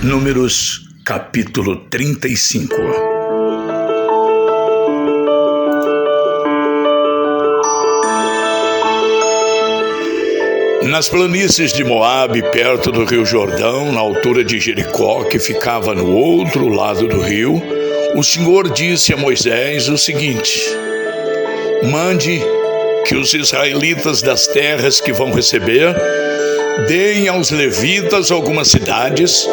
Números, capítulo 35. Nas planícies de Moabe, perto do rio Jordão, na altura de Jericó, que ficava no outro lado do rio, o Senhor disse a Moisés o seguinte: mande que os israelitas das terras que vão receber deem aos levitas algumas cidades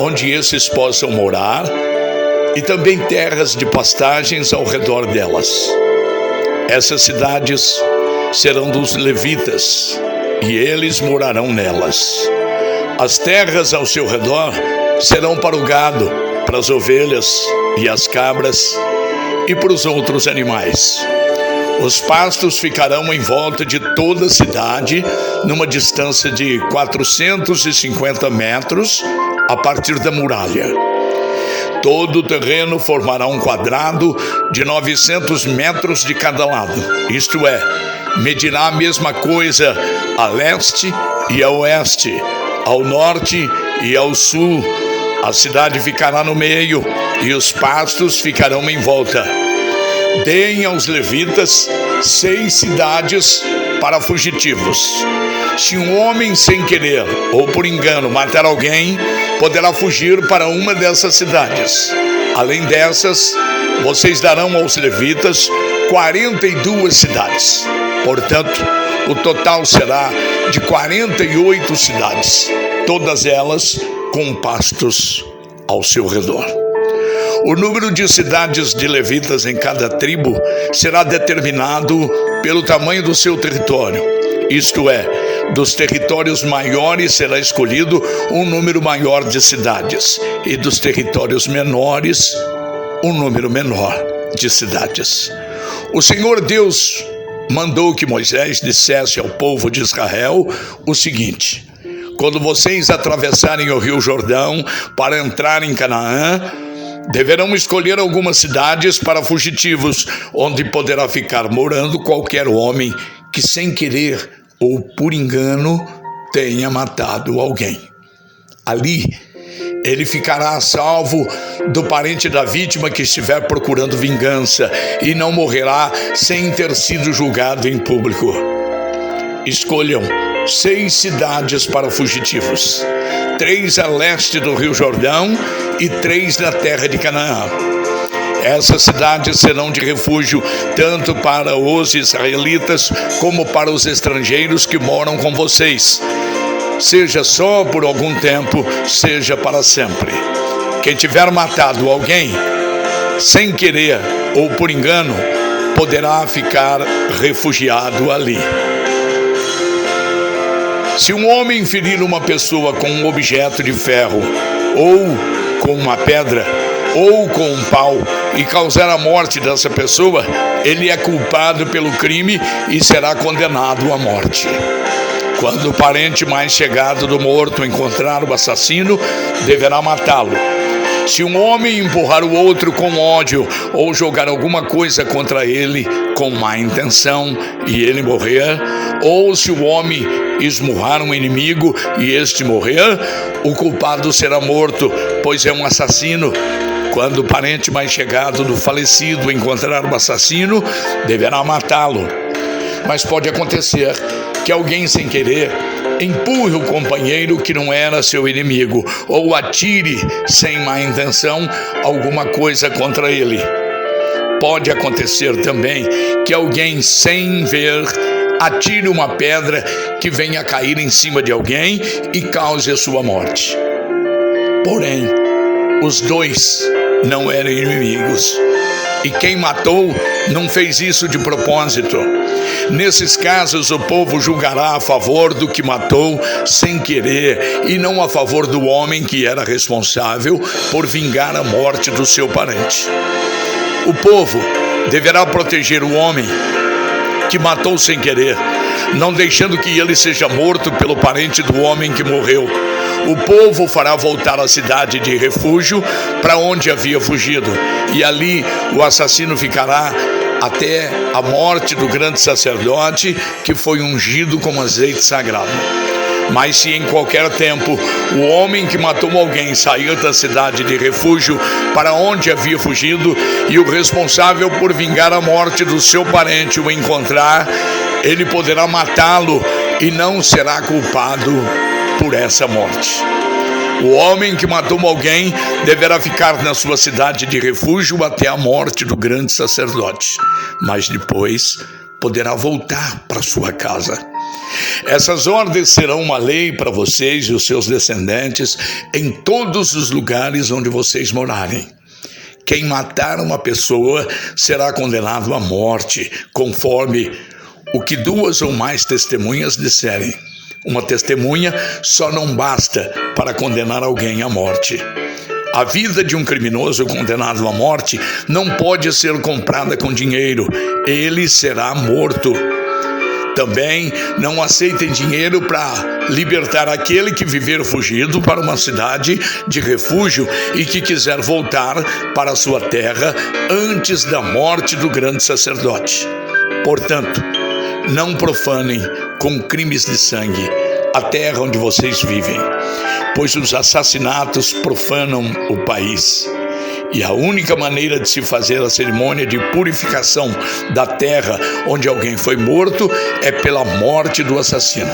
onde esses possam morar e também terras de pastagens ao redor delas. Essas cidades serão dos levitas e eles morarão nelas. As terras ao seu redor serão para o gado, para as ovelhas e as cabras e para os outros animais. Os pastos ficarão em volta de toda a cidade, numa distância de 450 metros a partir da muralha. Todo o terreno formará um quadrado de 900 metros de cada lado, isto é, medirá a mesma coisa a leste e a oeste, ao norte e ao sul. A cidade ficará no meio e os pastos ficarão em volta. Deem aos levitas 6 cidades para fugitivos. Se um homem sem querer ou por engano matar alguém, poderá fugir para uma dessas cidades. Além dessas, vocês darão aos levitas 42 cidades. Portanto, o total será de 48 cidades, todas elas com pastos ao seu redor. O número de cidades de levitas em cada tribo será determinado pelo tamanho do seu território. Isto é, dos territórios maiores será escolhido um número maior de cidades, e dos territórios menores, um número menor de cidades. O Senhor Deus mandou que Moisés dissesse ao povo de Israel o seguinte: quando vocês atravessarem o rio Jordão para entrar em Canaã, deverão escolher algumas cidades para fugitivos, onde poderá ficar morando qualquer homem que sem querer ou por engano tenha matado alguém. Ali ele ficará a salvo do parente da vítima que estiver procurando vingança e não morrerá sem ter sido julgado em público. Escolham 6 cidades para fugitivos, 3 a leste do rio Jordão e 3 na terra de Canaã. Essas cidades serão de refúgio tanto para os israelitas como para os estrangeiros que moram com vocês, seja só por algum tempo, seja para sempre. Quem tiver matado alguém, sem querer ou por engano, poderá ficar refugiado ali. Se um homem ferir uma pessoa com um objeto de ferro, ou com uma pedra, ou com um pau, e causar a morte dessa pessoa, ele é culpado pelo crime e será condenado à morte. Quando o parente mais chegado do morto encontrar o assassino, deverá matá-lo. Se um homem empurrar o outro com ódio ou jogar alguma coisa contra ele com má intenção e ele morrer, ou se o homem esmurrar um inimigo e este morrer, o culpado será morto, pois é um assassino. Quando o parente mais chegado do falecido encontrar o assassino, deverá matá-lo. Mas pode acontecer que alguém sem querer empurre o companheiro que não era seu inimigo, ou atire sem má intenção alguma coisa contra ele. Pode acontecer também que alguém sem ver atire uma pedra que venha a cair em cima de alguém e cause a sua morte. Porém, os dois não eram inimigos, e quem matou não fez isso de propósito. Nesses casos, o povo julgará a favor do que matou sem querer e não a favor do homem que era responsável por vingar a morte do seu parente. O povo deverá proteger o homem que matou sem querer, não deixando que ele seja morto pelo parente do homem que morreu. O povo fará voltar a cidade de refúgio para onde havia fugido, e ali o assassino ficará até a morte do grande sacerdote que foi ungido com azeite sagrado. Mas se em qualquer tempo o homem que matou alguém sair da cidade de refúgio para onde havia fugido, e o responsável por vingar a morte do seu parente o encontrar, ele poderá matá-lo e não será culpado por essa morte. O homem que matou alguém deverá ficar na sua cidade de refúgio até a morte do grande sacerdote, mas depois poderá voltar para sua casa. Essas ordens serão uma lei para vocês e os seus descendentes em todos os lugares onde vocês morarem. Quem matar uma pessoa será condenado à morte, conforme o que 2 ou mais testemunhas disserem. Uma testemunha só não basta para condenar alguém à morte. A vida de um criminoso condenado à morte não pode ser comprada com dinheiro. Ele será morto. Também não aceitem dinheiro para libertar aquele que viver fugido para uma cidade de refúgio e que quiser voltar para sua terra antes da morte do grande sacerdote. Portanto, não profanem com crimes de sangue a terra onde vocês vivem, pois os assassinatos profanam o país. E a única maneira de se fazer a cerimônia de purificação da terra onde alguém foi morto é pela morte do assassino.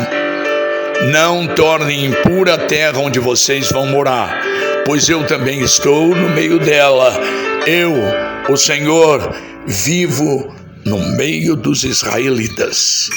Não tornem impura a terra onde vocês vão morar, pois eu também estou no meio dela. Eu, o Senhor, vivo no meio dos israelitas.